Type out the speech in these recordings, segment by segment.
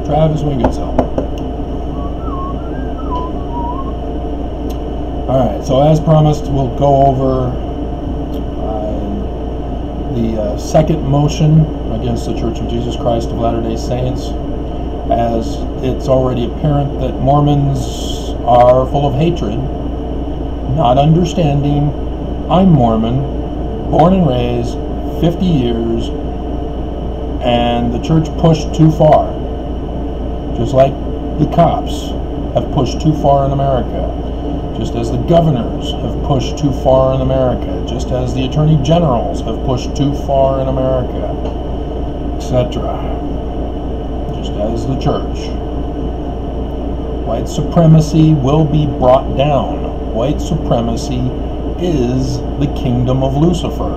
Travis Wingenzel. Alright, so as promised, we'll go over the second motion against the Church of Jesus Christ of Latter-day Saints, as it's already apparent that Mormons are full of hatred, not understanding. I'm Mormon, born and raised, 50 years, and the church pushed too far. Just like the cops have pushed too far in America, just as the governors have pushed too far in America, just as the attorney generals have pushed too far in America, etc. Just as the church. White supremacy will be brought down. White supremacy is the kingdom of Lucifer.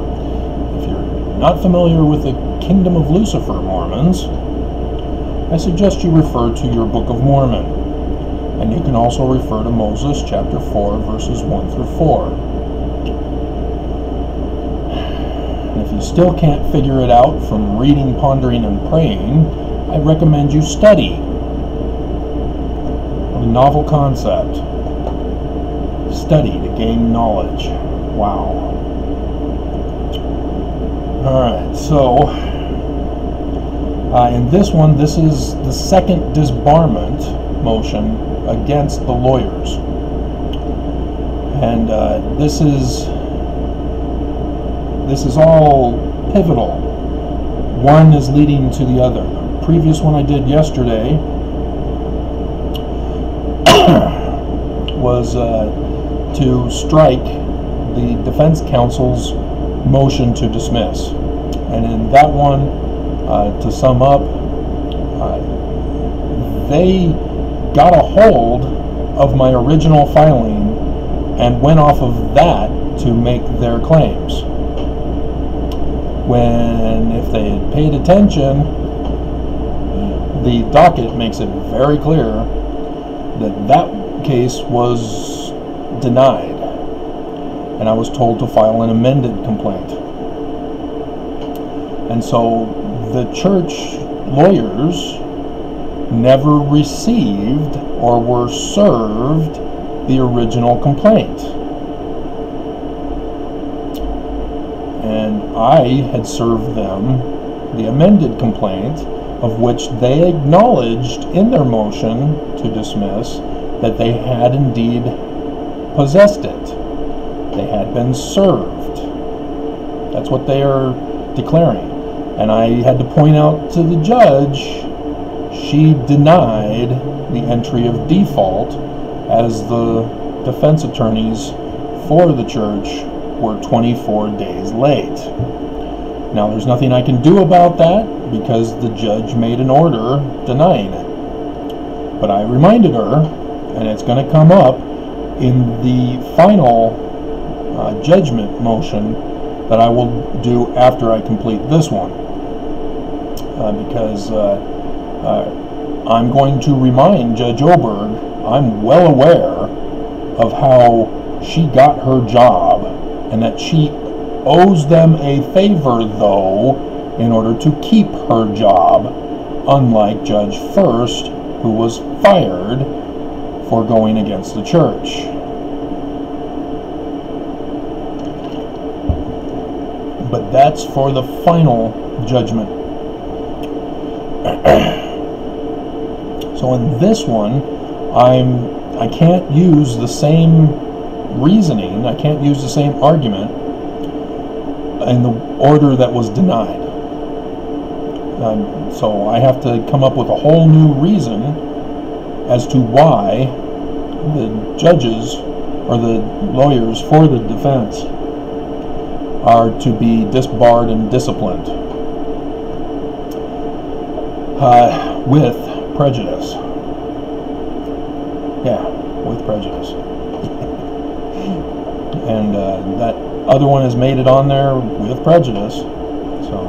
If you're not familiar with the kingdom of Lucifer, Mormons, I suggest you refer to your Book of Mormon. And you can also refer to Moses chapter 4, verses 1 through 4. And if you still can't figure it out from reading, pondering, and praying, I recommend you study. A novel concept. Study to gain knowledge. Wow. Alright, so in this one, this is the second disbarment motion against the lawyers. And this is all pivotal. One is leading to the other. The previous one I did yesterday was to strike the defense counsel's motion to dismiss. And in that one, to sum up, they got a hold of my original filing and went off of that to make their claims. When, if they had paid attention, the docket makes it very clear that that case was denied, and I was told to file an amended complaint. And so the church lawyers never received or were served the original complaint. And I had served them the amended complaint, of which they acknowledged in their motion to dismiss that they had indeed possessed it. They had been served. That's what they are declaring. And I had to point out to the judge, she denied the entry of default, as the defense attorneys for the church were 24 days late. Now, there's nothing I can do about that because the judge made an order denying it. But I reminded her, and it's going to come up in the final judgment motion that I will do after I complete this one. Because I'm going to remind Judge Oberg, I'm well aware of how she got her job, and that she owes them a favor, though, in order to keep her job, unlike Judge First, who was fired for going against the church. But that's for the final judgment. So in this one, I can't use the same reasoning, I can't use the same argument in the order that was denied. So I have to come up with a whole new reason as to why the judges or the lawyers for the defense are to be disbarred and disciplined with prejudice. Yeah, with prejudice. And that other one has made it on there with prejudice, so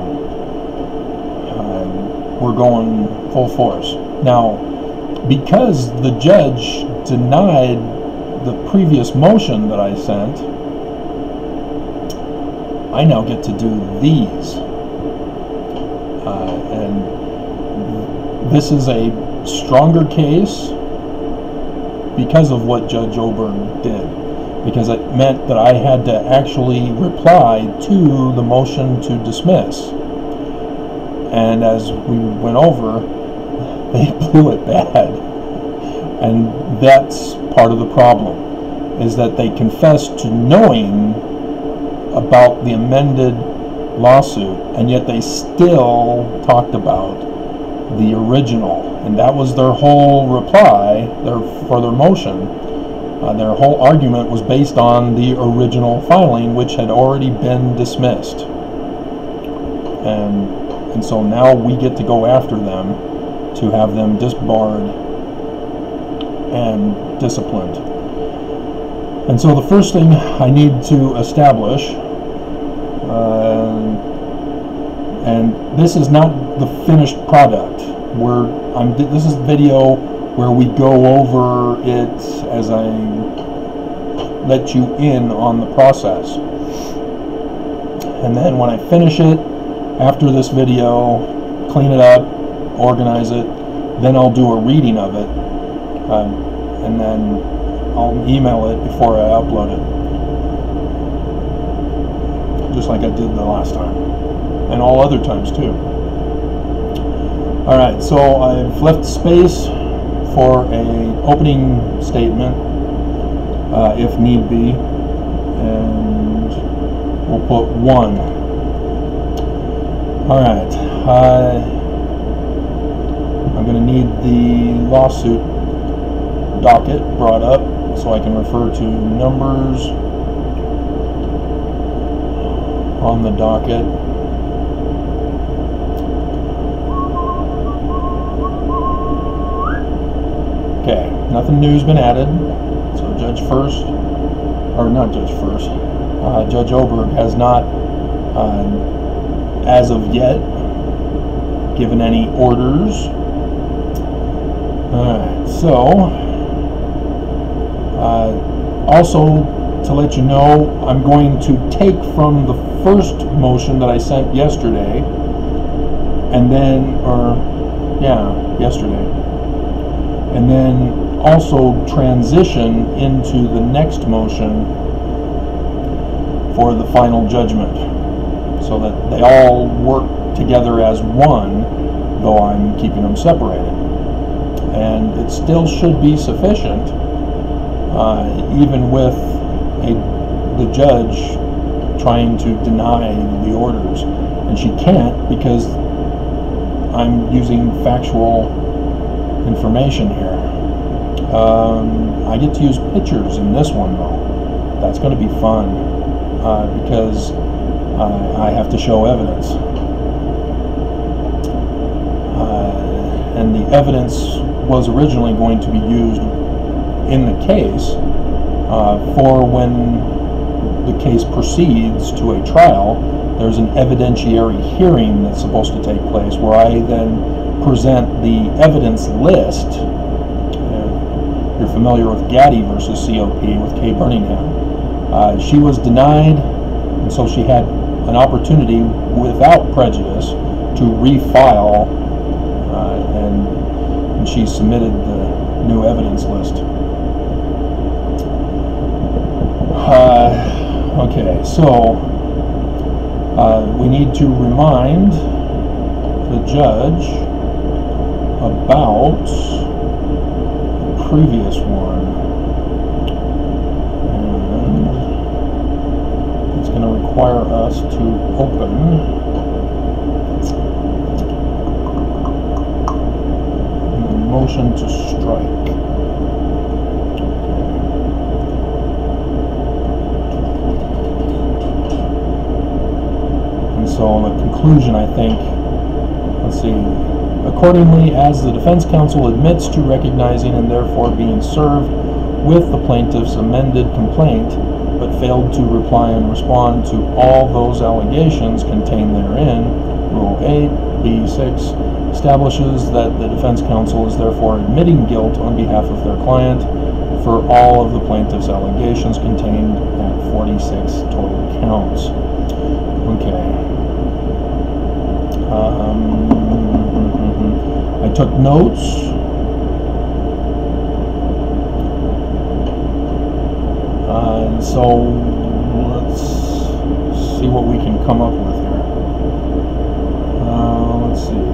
we're going full force. Now, because the judge denied the previous motion that I sent, I now get to do these. And this is a stronger case because of what Judge Oberg did, because it meant that I had to actually reply to the motion to dismiss. And as we went over, they blew it bad. And that's part of the problem, is that they confessed to knowing about the amended lawsuit, and yet they still talked about the original. And that was their whole reply for their motion. Their whole argument was based on the original filing, which had already been dismissed. And so now we get to go after them to have them disbarred and disciplined. And so the first thing I need to establish, and this is not the finished product. This is video where we go over it as I let you in on the process. And then when I finish it, after this video, clean it up, organize it, then I'll do a reading of it, and then I'll email it before I upload it, just like I did the last time, and all other times too. Alright, so I've left space for an opening statement, if need be, and we'll put 1. Alright, I'm going to need the lawsuit docket brought up so I can refer to numbers on the docket. Okay, nothing new has been added. So Judge Oberg has not, as of yet, given any orders. Alright, so also to let you know, I'm going to take from the first motion that I sent yesterday, and then, yesterday, and then also transition into the next motion for the final judgment, so that they all work together as one, though I'm keeping them separated. And it still should be sufficient, even with the judge trying to deny the orders. And she can't, because I'm using factual information here. I get to use pictures in this one, though. That's going to be fun, because I have to show evidence. And the evidence was originally going to be used in the case for when the case proceeds to a trial. There's an evidentiary hearing that's supposed to take place, where I then present the evidence list. You're familiar with Gaddy versus COP with Kay Birmingham. She was denied, and so she had an opportunity without prejudice to refile, and she submitted the new evidence list. Okay, so we need to remind the judge about the previous one, and it's going to require us to open the motion to strike. So in the conclusion, I think, let's see, accordingly, as the defense counsel admits to recognizing and therefore being served with the plaintiff's amended complaint, but failed to reply and respond to all those allegations contained therein, Rule 8(b)(6) establishes that the defense counsel is therefore admitting guilt on behalf of their client for all of the plaintiff's allegations contained at 46 total counts. Okay. I took notes So let's see what we can come up with here. Let's see.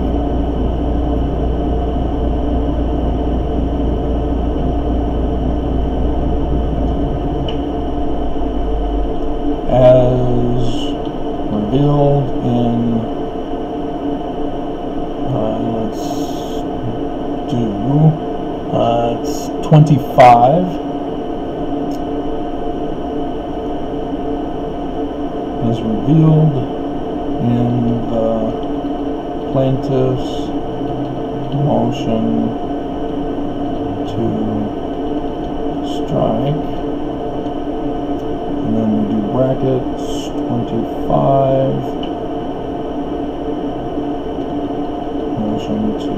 As revealed in, let's do, it's 25. As revealed in the plaintiff's motion to strike, and then we do brackets 25 motion to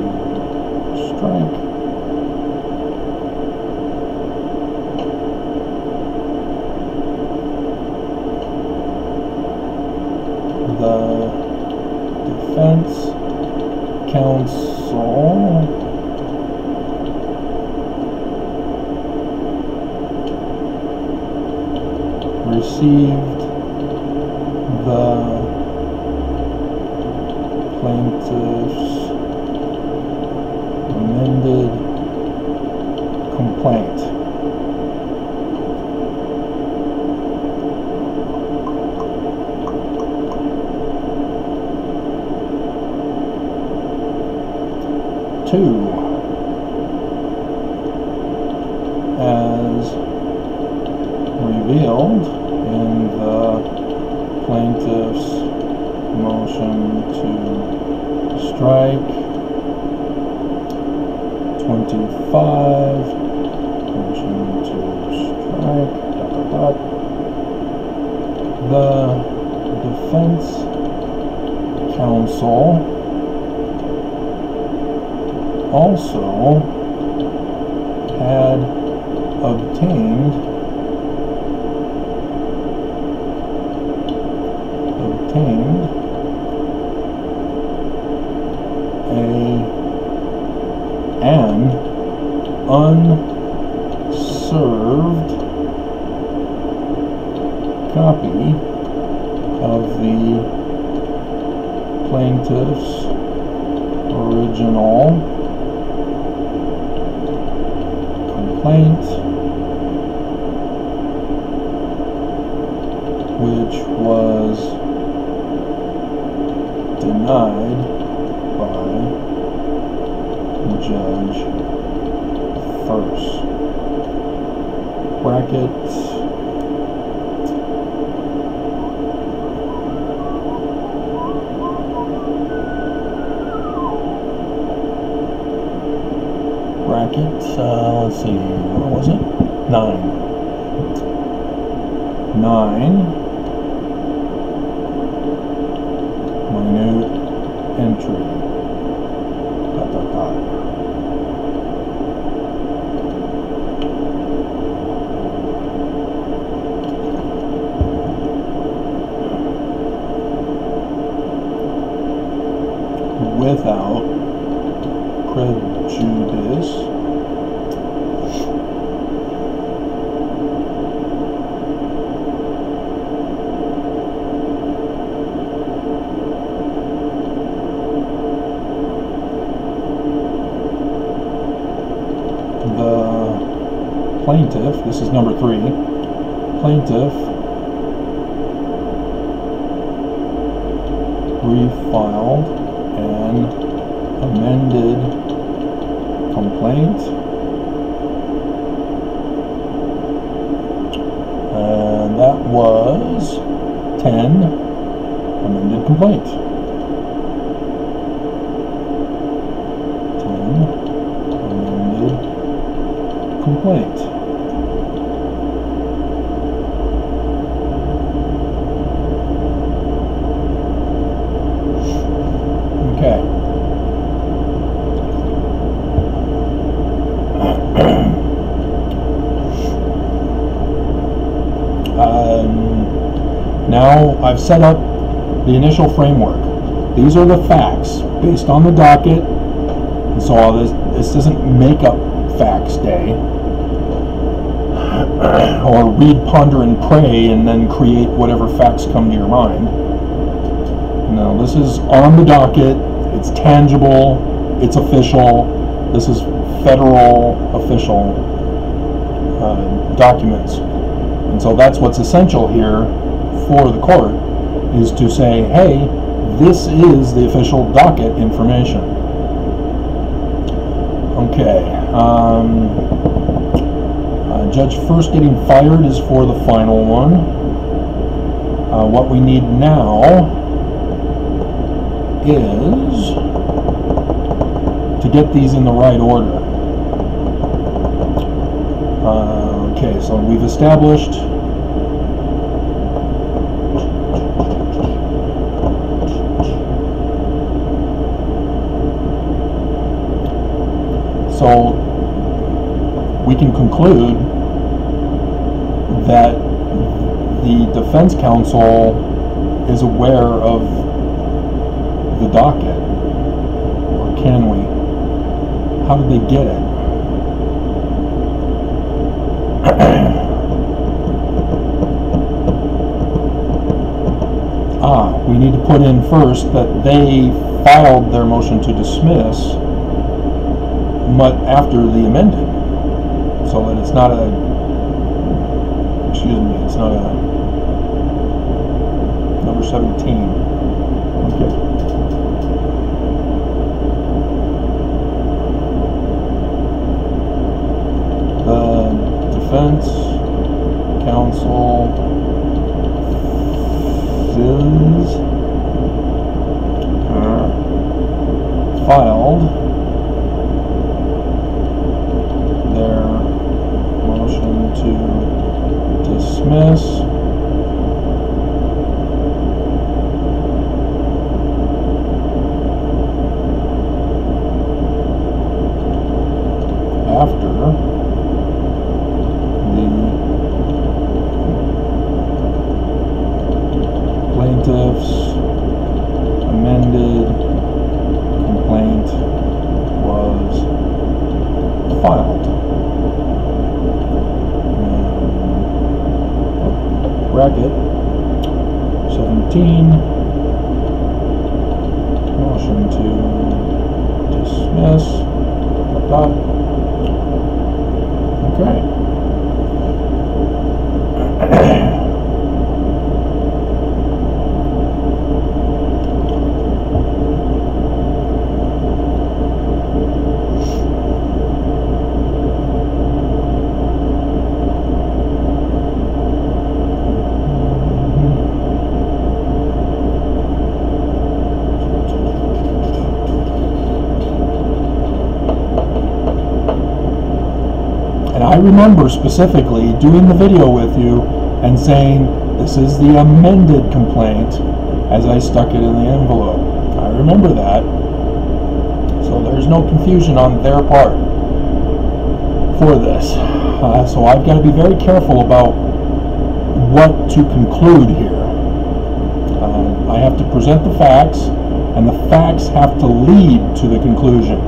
strike. The defense counsel received the plaintiff's amended complaint. Two, as revealed in the plaintiff's motion to strike, 25, motion to strike, ... The defense counsel also had obtained an unserved copy of the plaintiff's original complaint, which was denied by Judge First. Brackets let's see, what was it? 9. Minute entry. ... Without prejudice plaintiff, this is number 3, plaintiff refiled an amended complaint, and that was 10 amended complaint. 10 amended complaint. Okay. Now I've set up the initial framework. These are the facts based on the docket, and so this doesn't make up facts day. or read, ponder, and pray, and then create whatever facts come to your mind. No, this is on the docket. It's tangible. It's official. This is federal official documents. And so that's what's essential here for the court, is to say, hey, this is the official docket information. Okay. Judge first getting fired is for the final one. What we need now is to get these in the right order. Okay, so we've established so we can conclude that the defense counsel is aware of the docket, or can we? How did they get it? We need to put in first that they filed their motion to dismiss after the amended, so that it's not a, it's not a number 17. Okay. The defense counsel filed their motion to dismiss after the plaintiff's amended complaint was filed. Bracket 17, motion to dismiss, dot. Okay. I remember specifically doing the video with you and saying, this is the amended complaint, as I stuck it in the envelope. I remember that. So there's no confusion on their part for this. So I've got to be very careful about what to conclude here. I have to present the facts, and the facts have to lead to the conclusion.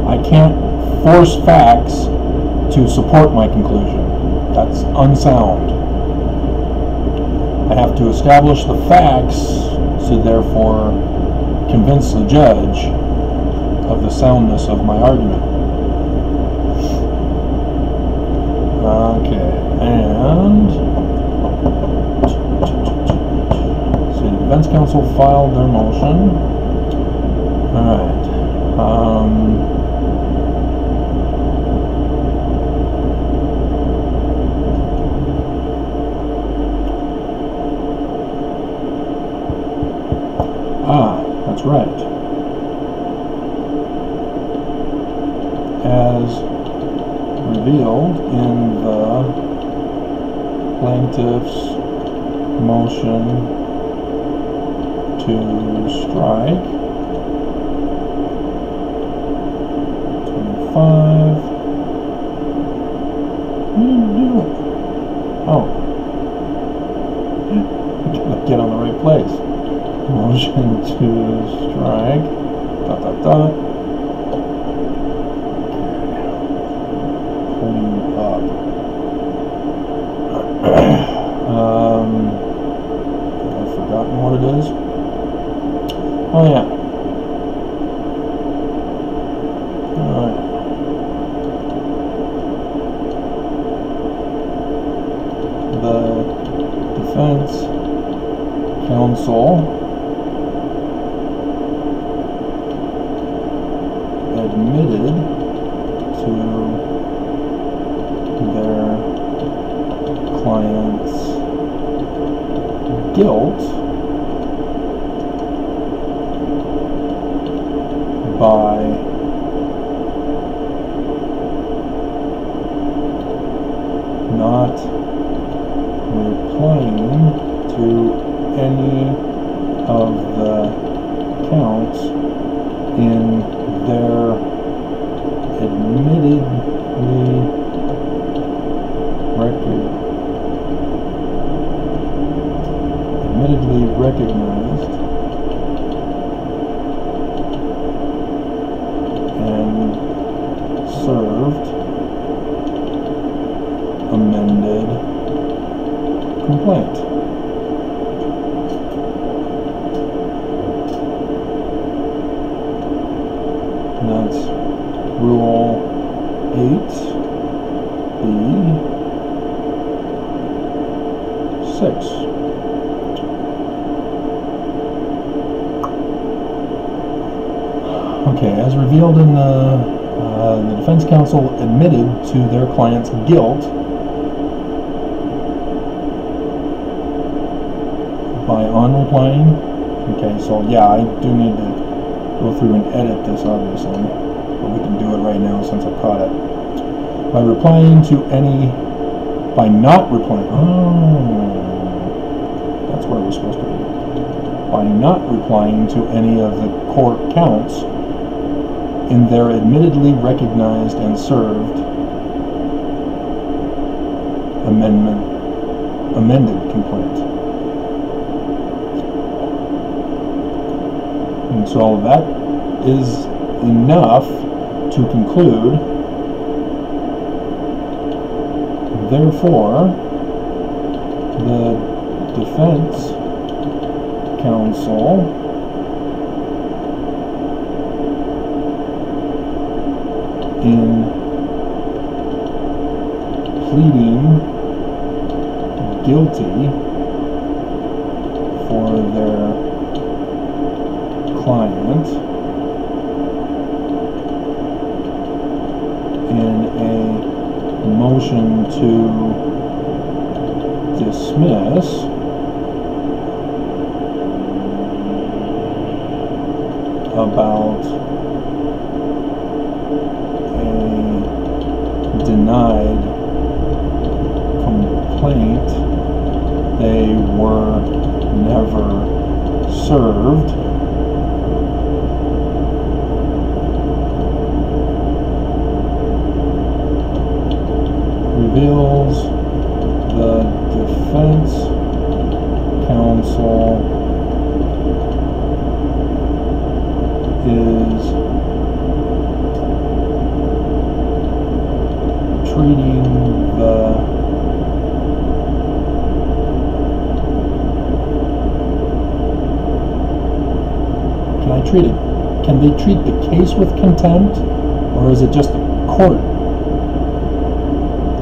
I can't force facts to support my conclusion. That's unsound. I have to establish the facts to therefore convince the judge of the soundness of my argument. Okay, and so the defense counsel filed their motion. Alright. That's right. As revealed in the plaintiff's motion to strike, 25. What are you doing? Oh. Gotta get on the right place. Motion to strike, dot, dot, dot. Okay. Pull you up. I've forgotten what it is. Oh yeah. Alright. The defense counsel admitted to their client's guilt by not replying to any of the counts in their admittedly recognized and served amended complaint. And that's Rule 8B6. Okay, as revealed in the defense counsel admitted to their client's guilt by unreplying. Okay, so yeah, I do need to go through and edit this, obviously, but we can do it right now since I've caught it. By not replying. Oh, that's where we're supposed to be. By not replying to any of the court counts in their admittedly recognized and served amended complaint. And so that is enough to conclude, therefore, the defense counsel in pleading guilty for their client in a motion to dismiss about denied complaint they were never served, reveals the defense counsel is treating the can they treat the case with contempt, or is it just the court?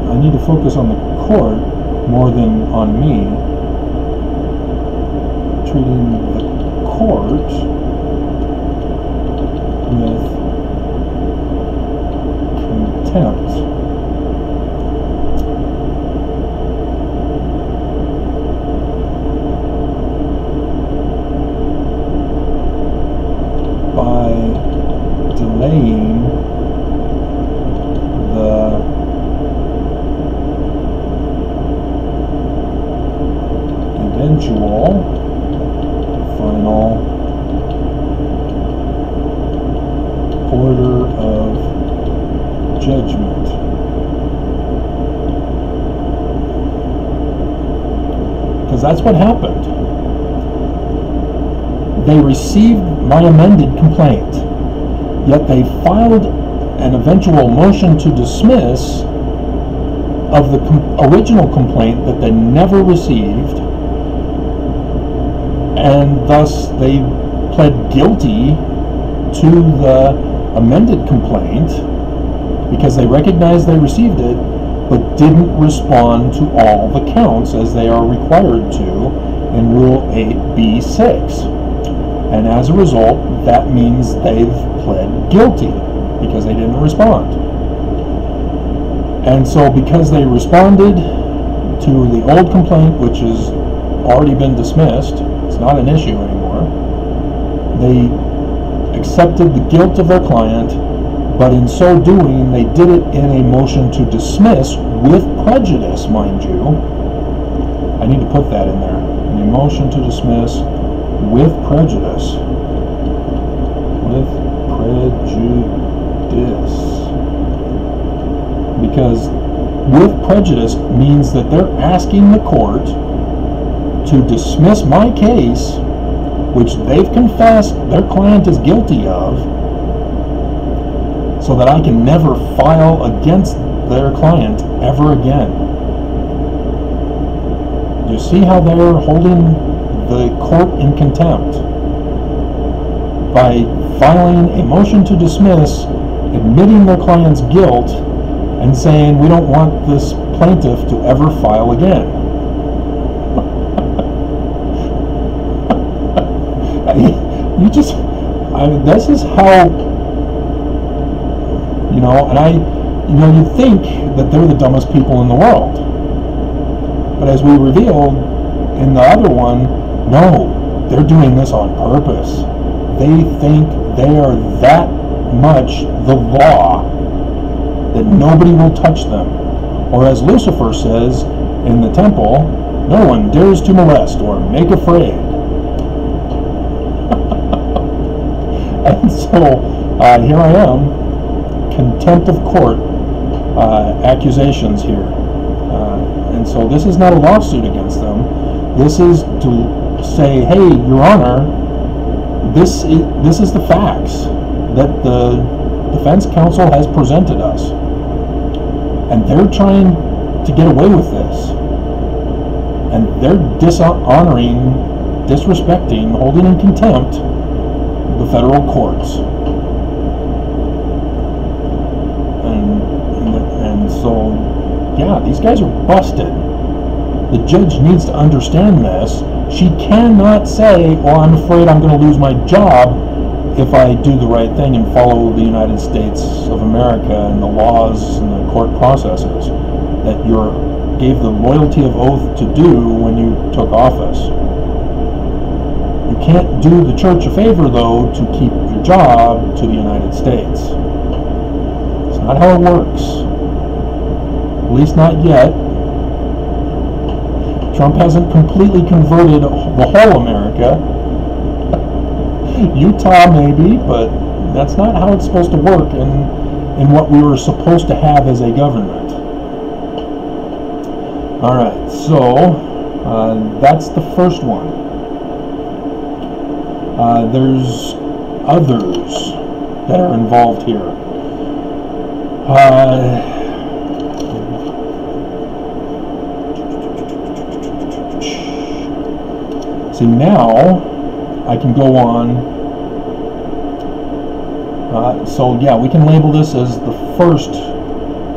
I need to focus on the court more than on me. Treating the court with contempt. By delaying the eventual final order of judgment. Because that's what happened. They received my amended complaint, yet they filed an eventual motion to dismiss of the original complaint that they never received, and thus they pled guilty to the amended complaint because they recognized they received it but didn't respond to all the counts as they are required to in Rule 8b-6. And as a result, that means they've pled guilty because they didn't respond. And so because they responded to the old complaint, which has already been dismissed, it's not an issue anymore, they accepted the guilt of their client, but in so doing, they did it in a motion to dismiss with prejudice, mind you. I need to put that in there. In a motion to dismiss with prejudice. With prejudice. Because with prejudice means that they're asking the court to dismiss my case, which they've confessed their client is guilty of, so that I can never file against their client ever again. You see how they're holding the court in contempt by filing a motion to dismiss, admitting their client's guilt, and saying we don't want this plaintiff to ever file again. This is how, and you think that they're the dumbest people in the world. But as we revealed in the other one, no, they're doing this on purpose. They think they are that much the law that nobody will touch them. Or as Lucifer says in the temple, no one dares to molest or make afraid. And so here I am, contempt of court accusations here. And so this is not a lawsuit against them. This is to say, hey, Your Honor, this is the facts that the defense counsel has presented us. And they're trying to get away with this. And they're dishonoring, disrespecting, holding in contempt the federal courts. And so, yeah, these guys are busted. The judge needs to understand this. She cannot say, well, I'm afraid I'm going to lose my job if I do the right thing and follow the United States of America and the laws and the court processes that you gave the loyalty of oath to do when you took office. You can't do the church a favor, though, to keep your job to the United States. It's not how it works. At least not yet. Trump hasn't completely converted the whole America. Utah maybe, but that's not how it's supposed to work in what we were supposed to have as a government. Alright, so that's the first one. There's others that are involved here. See, now I can go on. So yeah, we can label this as the first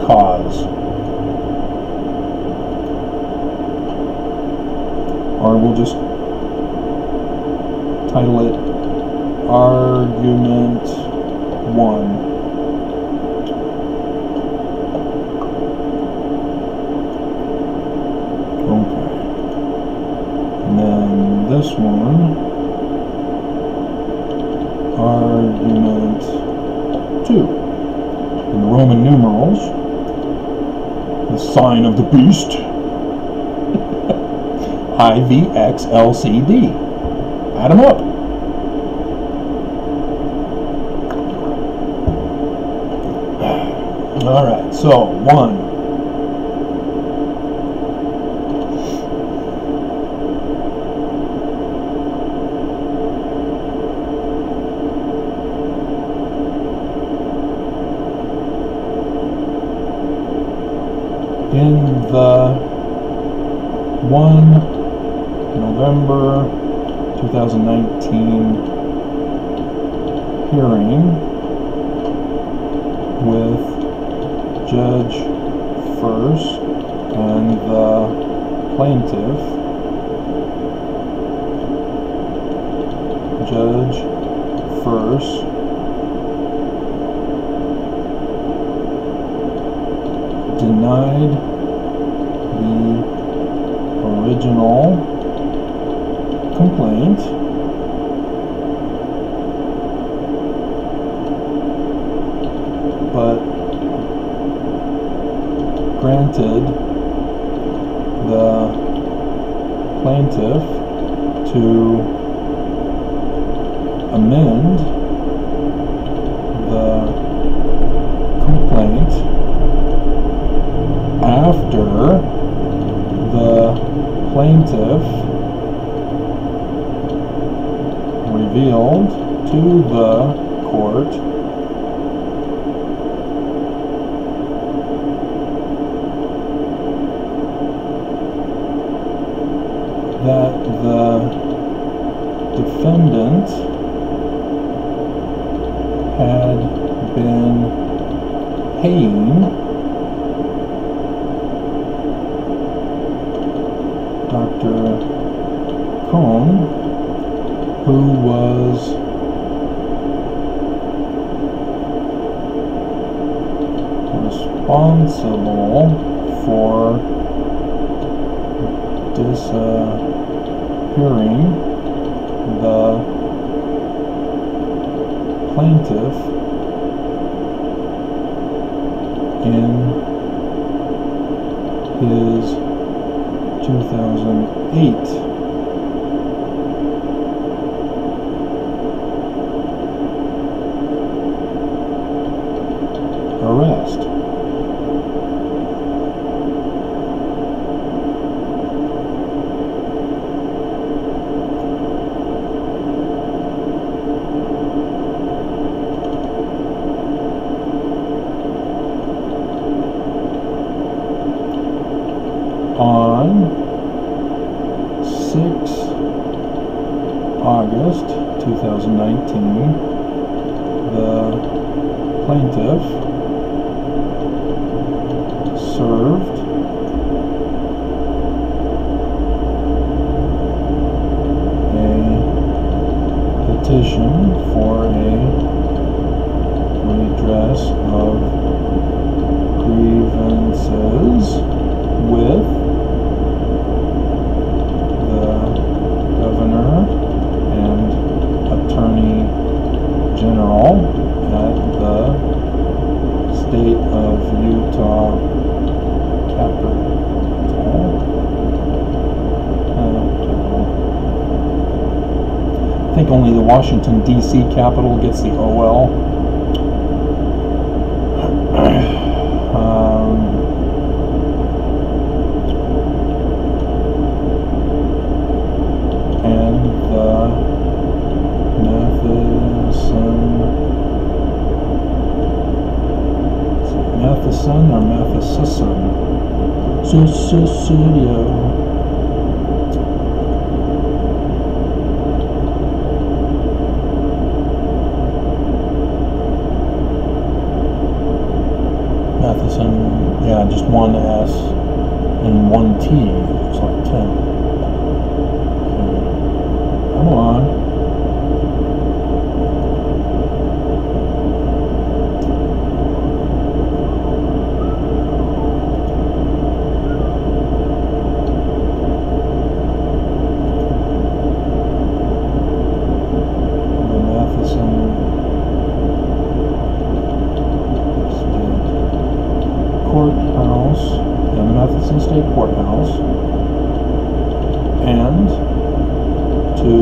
cause. Or we'll just title it Argument 1. Okay. And then this one, Argument 2. In the Roman numerals, the sign of the beast, IVXLCD. Add them up. Alright, so 1. In 1 November 2019 hearing with Judge First and the plaintiff, Judge First denied the original complaint, but granted the plaintiff to amend the complaint after the plaintiff revealed to the court that the defendant had been paying Dr. Cohn, who was responsible for disappearing the plaintiff in his 2008 arrest. On 6 August 2019, the plaintiff served a petition for a redress of grievances with the governor and attorney general at the state of Utah capital. I think only the Washington D.C. capital gets the OL. And the Matheson or Matheson Studio. Matheson, yeah, just one S and one T. Looks like 10. Okay. Come on. Courthouse, the Matheson State Courthouse, and to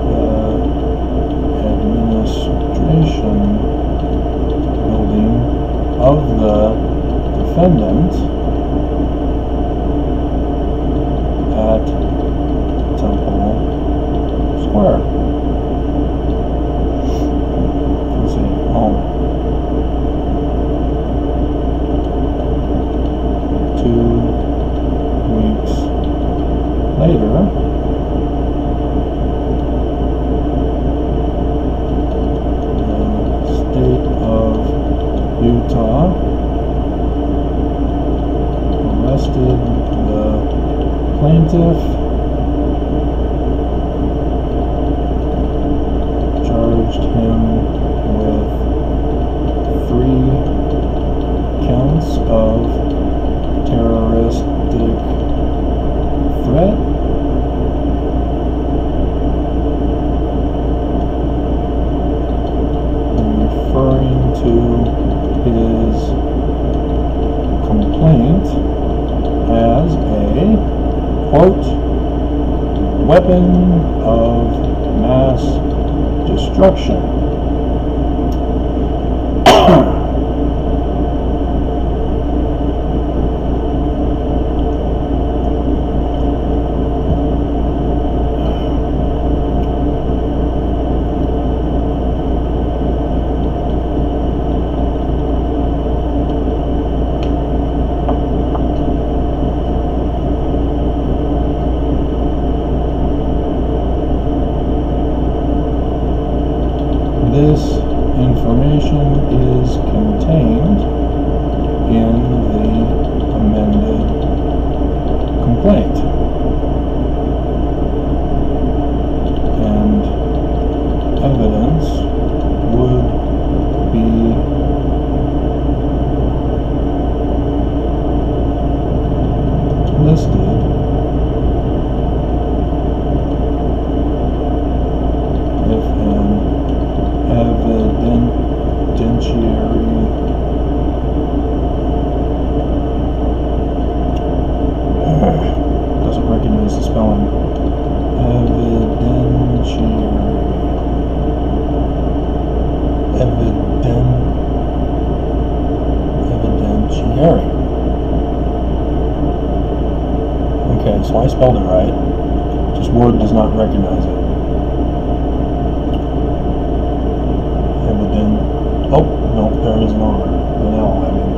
the administration building of the defendant at Temple Square. Let's see. Oh. arrested the plaintiff, charged him with 3 counts of terroristic threat, referring to his complaint as a, quote, weapon of mass destruction. This information is contained in the amended complaint, and evidence would be listed if an evidentiary doesn't recognize the spelling. Evidentiary. Okay, so I spelled it right. Just Word does not recognize it. Oh, no, there is an R. An L, I mean.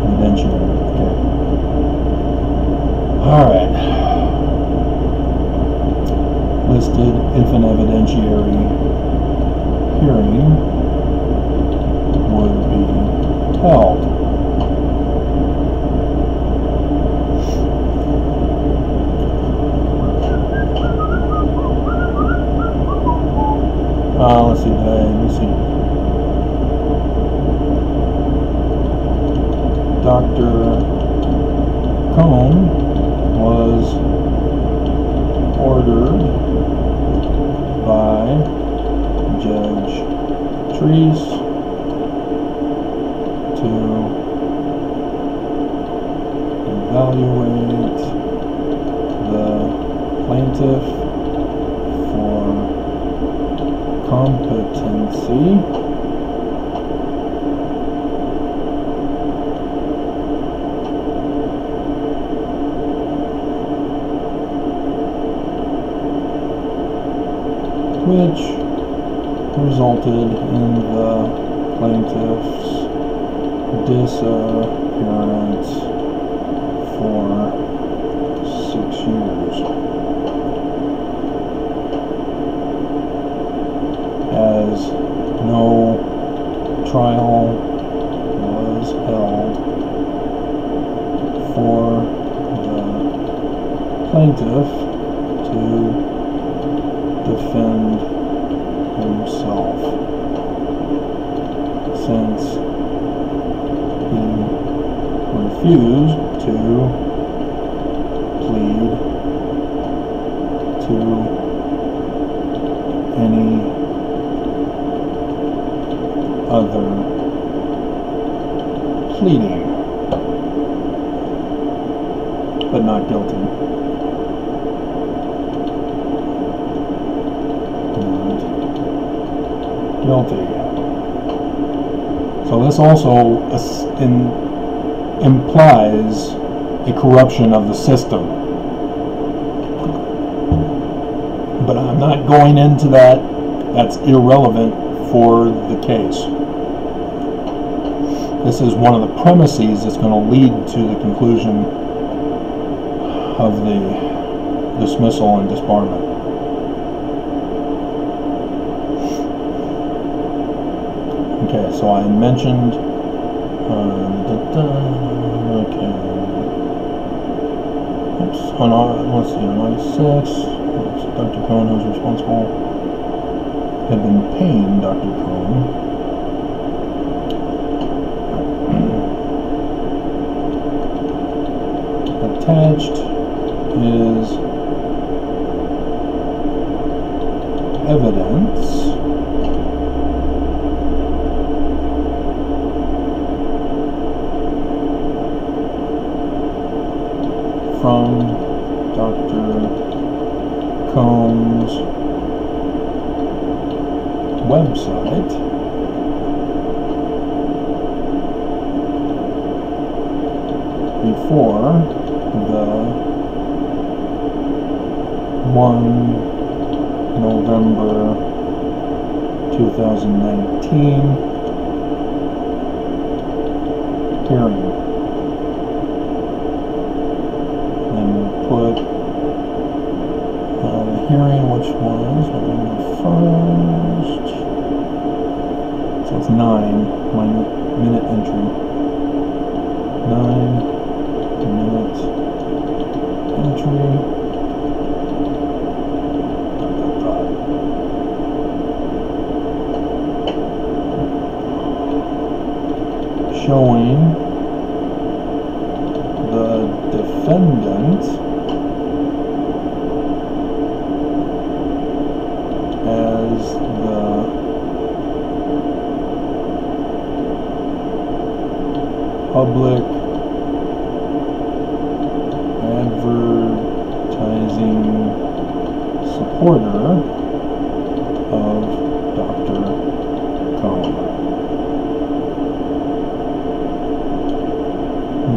Evidentiary. Okay. Alright. Listed if an evidentiary hearing would be held. Let's see, let's see. Dr. Cohn was ordered by Judge Treese to evaluate the plaintiff for competency which resulted in the plaintiff's disappearance for 6 years. As no trial was held for the plaintiff to defend himself, since he refused to plead to any other pleading, but not guilty. Guilty. So this also implies a corruption of the system. But I'm not going into that. That's irrelevant for the case. This is one of the premises that's going to lead to the conclusion of the dismissal and disbarment. Okay, so I mentioned, okay, Oops, let's see, 96. Dr. Cohn, who's responsible, had been paying Dr. Cohn. Attached is evidence from Dr. Cohn's website before the 1 November 2019 hearing. And we'll put the hearing, which was November 1st. So it's 9, my minute entry. 9-minute entry. Showing the defendant as the public advertising supporter of Dr. Cohn.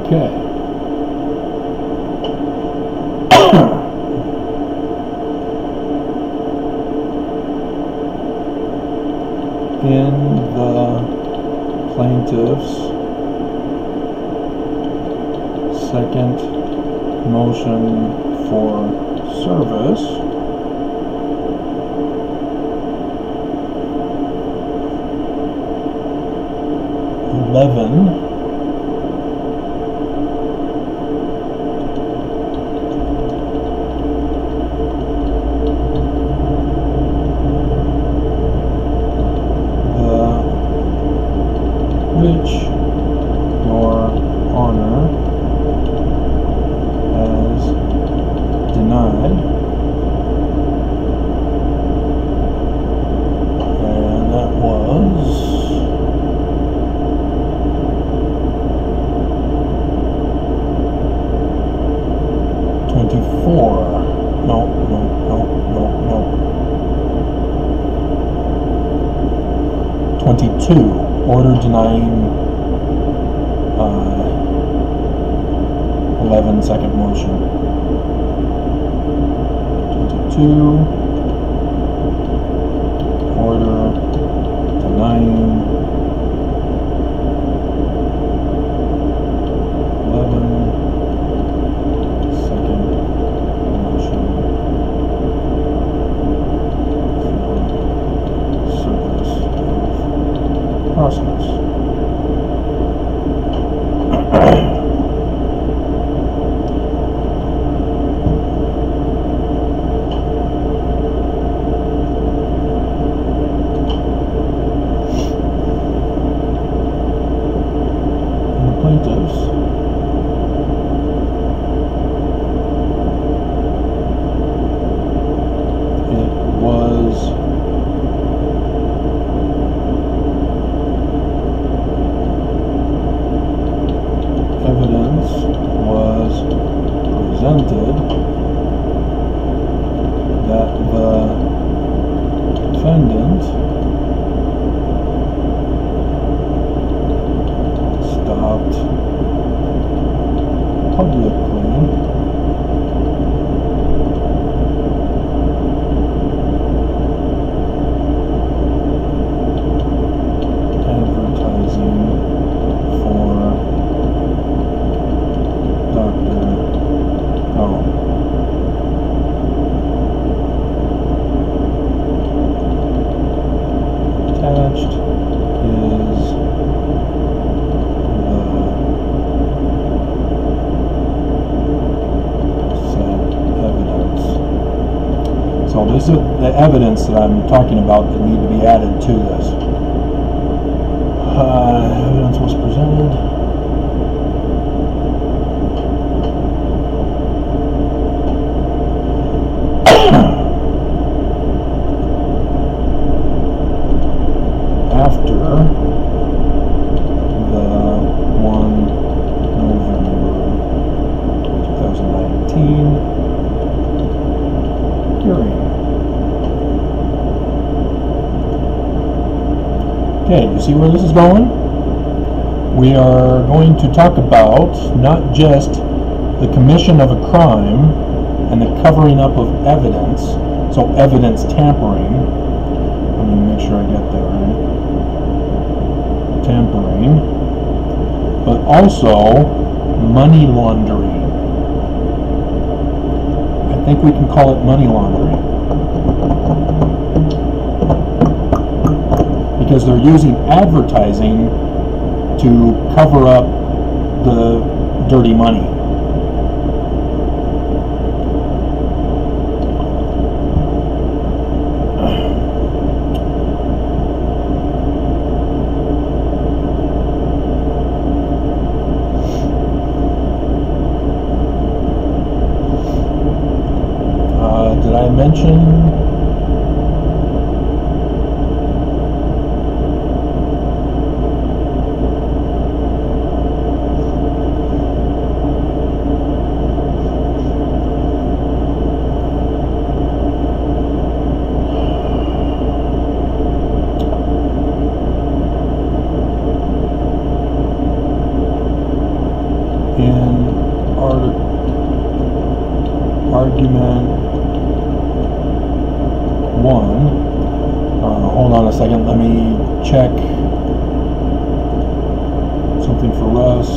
Okay. In the plaintiff's second motion for service, which your honor has denied, and that was 24. No. 22. Order denying 11 second motion. 22. Order denying 11 second motion for service of process. Evidence was presented that the defendant stopped publicly advertising for Dr. Cohn. Attached is the So this is the evidence that I'm talking about that need to be added to this. Evidence was presented. After the 1 November 2019 hearing. Okay, you see where this is going? We are going to talk about not just the commission of a crime and the covering up of evidence, so evidence tampering. Let me make sure I get that right. Tampering, but also money laundering. I think we can call it money laundering because they're using advertising to cover up the dirty money. Did I mention in argument 1. Hold on a second, let me check something for Russ.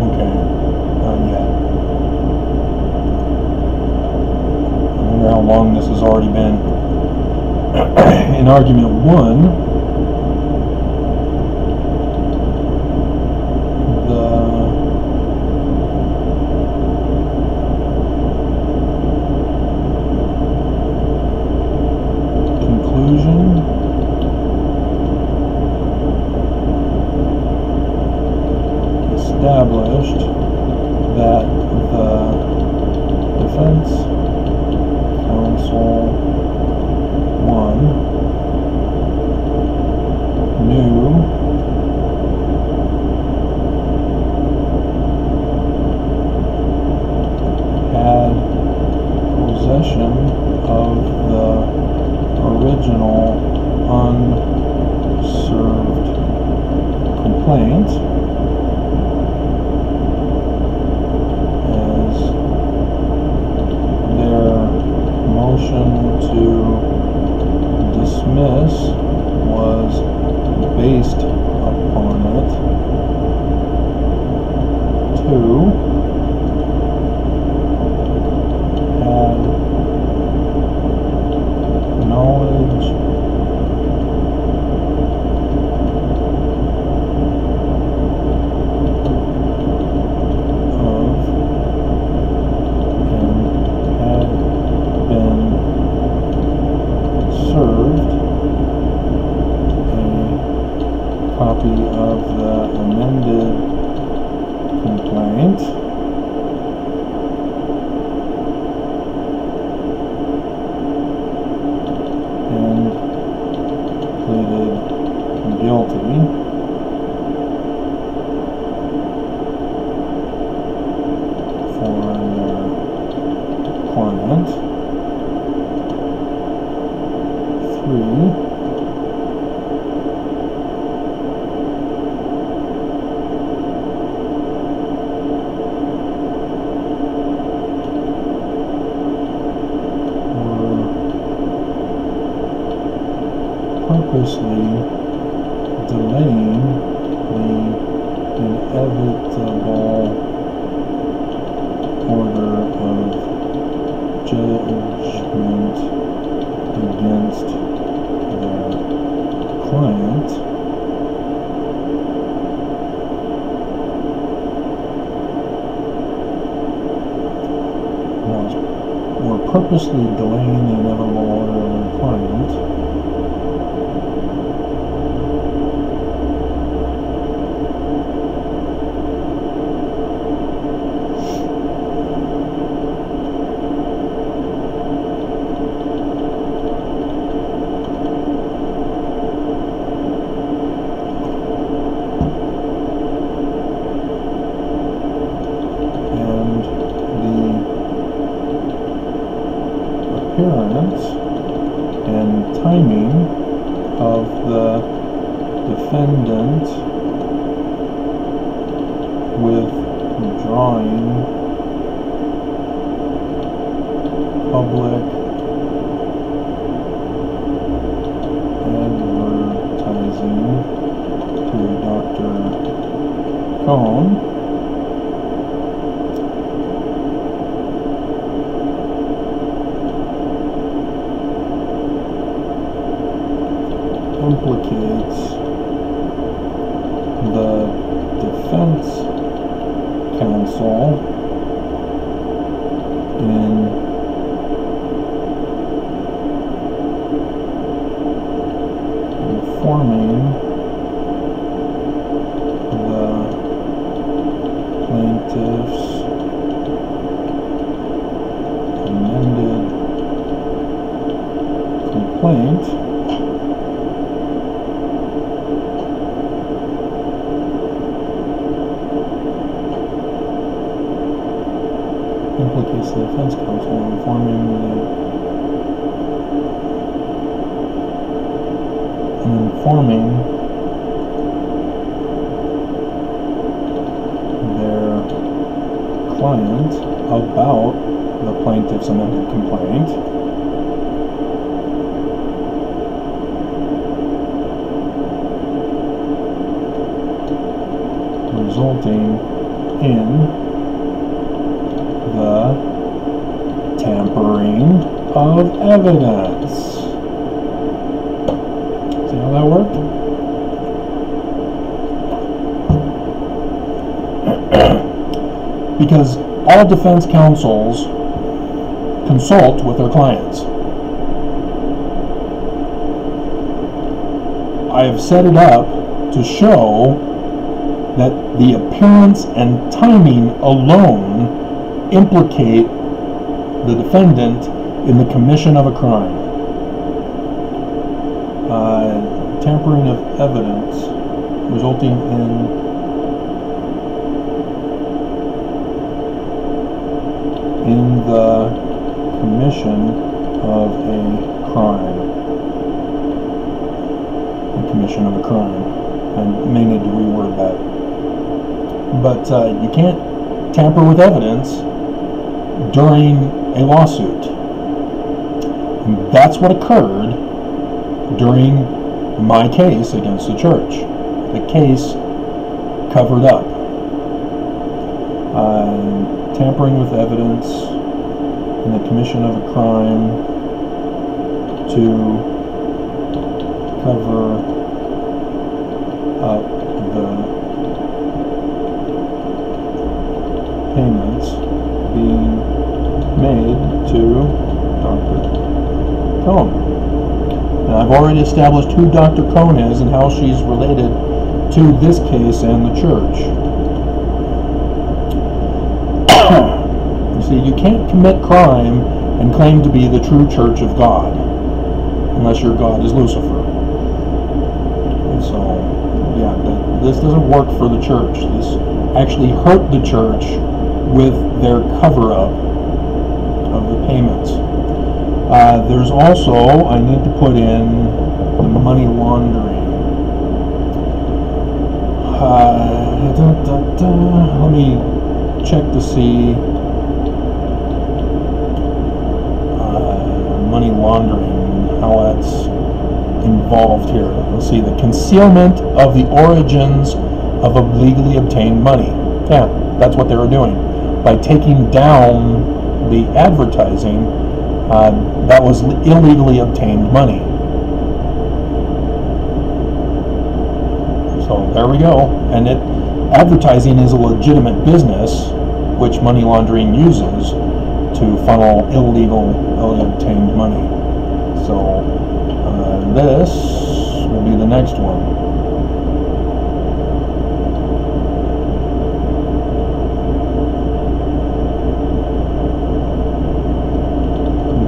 Okay, not yet. I wonder how long this has already been. In argument 1, established that the defense counsel 1 knew had possession of the original unserved complaint to dismiss was based upon it. 2, had knowledge copy of the amended complaint and pleaded guilty for their client. 3, purposely delaying the inevitable order of judgment against their client purposely delaying the inevitable order of employment. Appearance and timing of the defendant withdrawing public advertising to Dr. Cohn implicates the defense counsel in informing the plaintiff's amended complaint implicates the defense counsel in informing their client about the plaintiff's amended complaint, resulting in the tampering of evidence. See how that worked? Because all defense counsels consult with their clients. I have set it up to show that the appearance and timing alone implicate the defendant in the commission of a crime. Tampering of evidence resulting in the commission of a crime. The commission of a crime. I may need to reword that. But you can't tamper with evidence during a lawsuit. And that's what occurred during my case against the church. The case covered up. Tampering with evidence in the commission of a crime to cover up the payments being made to Dr. Cohn. And I've already established who Dr. Cohn is and how she's related to this case and the church. You see, you can't commit crime and claim to be the true church of God unless your God is Lucifer. And so, yeah, this doesn't work for the church. This actually hurt the church with their cover-up of the payments. There's also, I need to put in the money laundering. Let me check to see money laundering, how that's involved here. Let's see, the concealment of the origins of illegally obtained money. Yeah, that's what they were doing. By taking down the advertising, that was illegally obtained money. So there we go. And advertising is a legitimate business, which money laundering uses, to funnel illegally obtained money. So this will be the next one.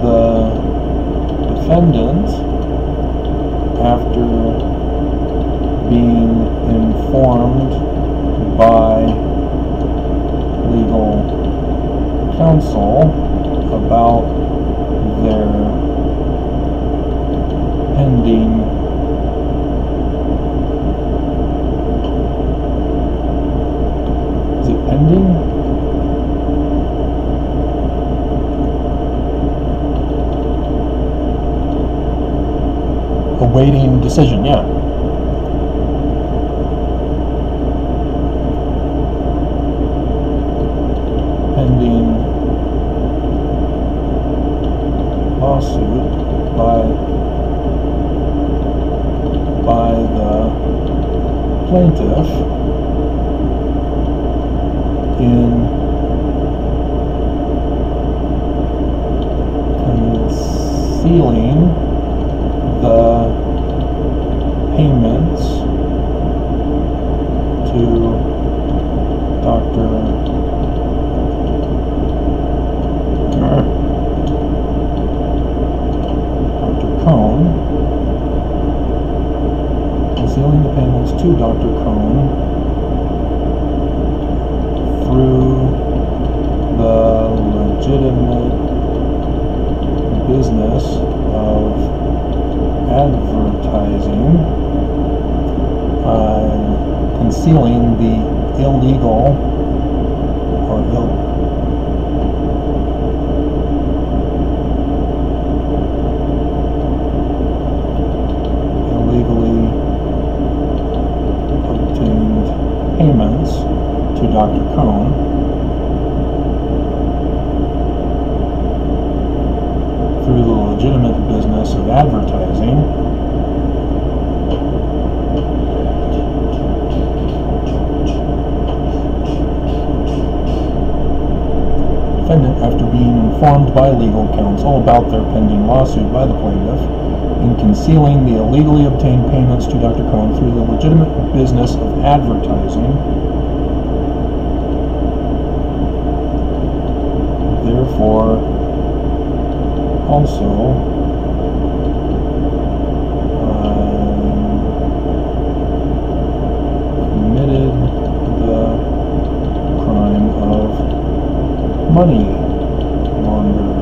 The defendant, after being informed by legal counsel about their pending awaiting decision, yeah. Pending lawsuit by the plaintiff in concealing the payments to Dr. Cohn, concealing the payments to Dr. Cohn through the legitimate business of advertising, concealing the illegal or illegally obtained payments to Dr. Cohn through the legitimate business of advertising, defendant, after being informed by legal counsel about their pending lawsuit by the plaintiff in concealing the illegally obtained payments to Dr. Cohn through the legitimate business of advertising, therefore also committed the crime of money laundering.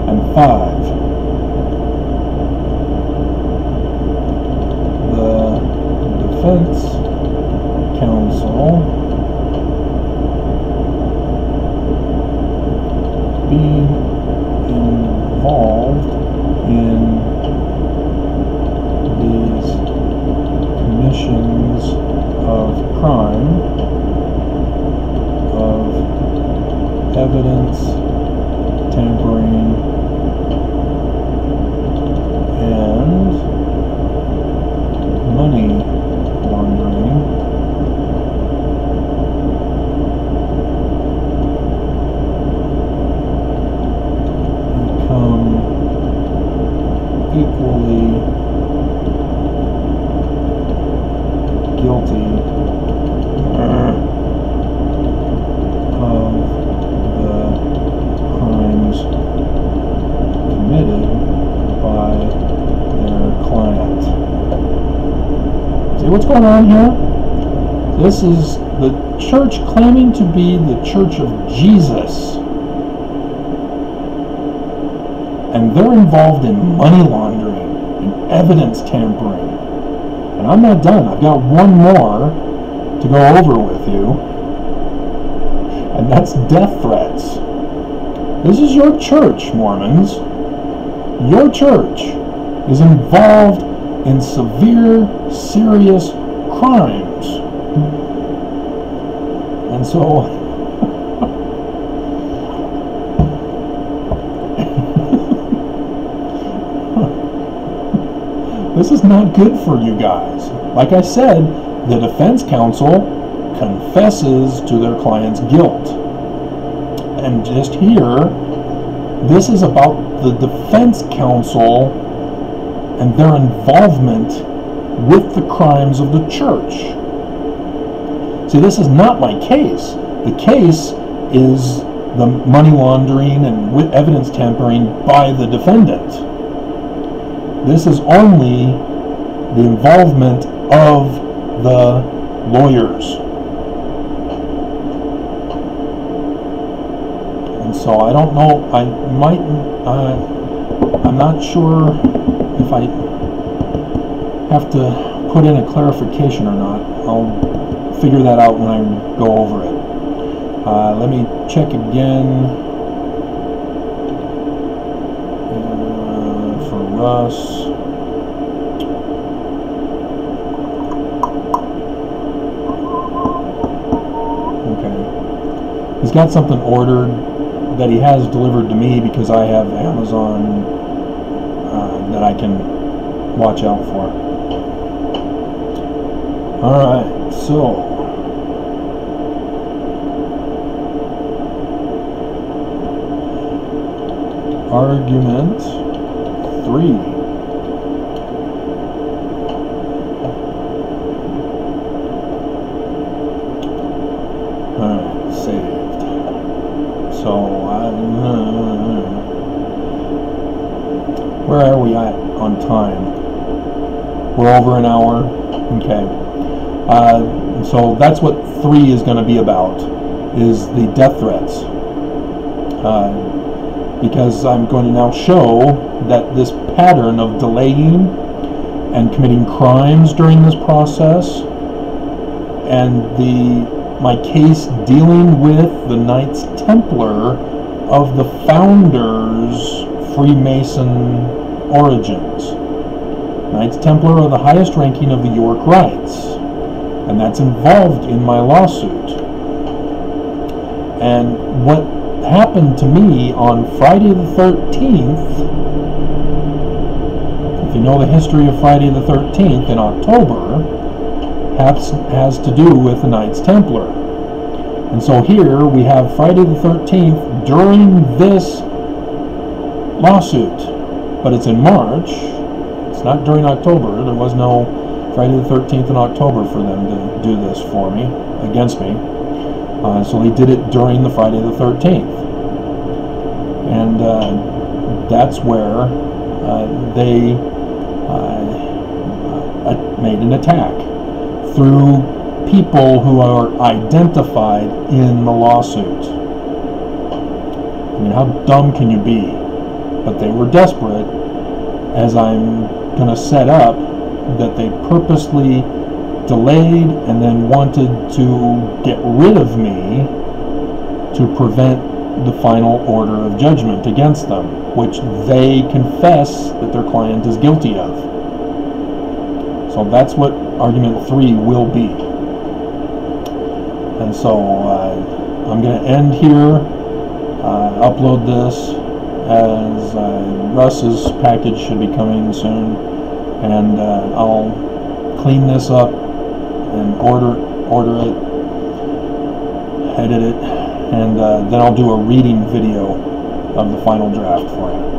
And 5. The defense counsel being involved in these commissions of crime, of evidence tampering, and money laundering, become equally guilty of the crimes committed by their client. See what's going on here? This is the church claiming to be the Church of Jesus, and they're involved in money laundering and evidence tampering. And I'm not done. I've got one more to go over with you, and that's death threats. This is your church, Mormons. Your church is involved in severe, serious crimes. And so This is not good for you guys. Like I said, the defense counsel confesses to their client's guilt. And just here, this is about the defense counsel and their involvement with the crimes of the church. See, this is not my case. The case is the money laundering and evidence tampering by the defendant. This is only the involvement of the lawyers. And so I don't know, I'm not sure if I have to put in a clarification or not. I'll figure that out when I go over it. Let me check again for Russ. Okay. He's got something ordered that he has delivered to me because I have Amazon that I can watch out for. Alright, so argument 3. Alright, saved. So, where are we at on time? We're over an hour? Okay. So that's what 3 is going to be about, is the death threats. Because I'm going to now show that this pattern of delaying and committing crimes during this process, and my case dealing with the Knights Templar of the founders' Freemason origins. Knights Templar are the highest ranking of the York Rites, and that's involved in my lawsuit. And what happened to me on Friday the 13th, if you know the history of Friday the 13th in October, has to do with the Knights Templar. And so here we have Friday the 13th during this lawsuit, but it's in March. It's not during October. There was no Friday the 13th in October for them to do this for me, against me. So they did it during the Friday the 13th. And that's where they made an attack through people who are identified in the lawsuit. I mean, how dumb can you be? But they were desperate, as I'm going to set up, that they purposely delayed and then wanted to get rid of me to prevent the final order of judgment against them, which they confess that their client is guilty of. So that's what argument 3 will be. And so I'm going to end here, upload this, as Russ's package should be coming soon, and I'll clean this up and order it, edit it, and then I'll do a reading video of the final draft for you.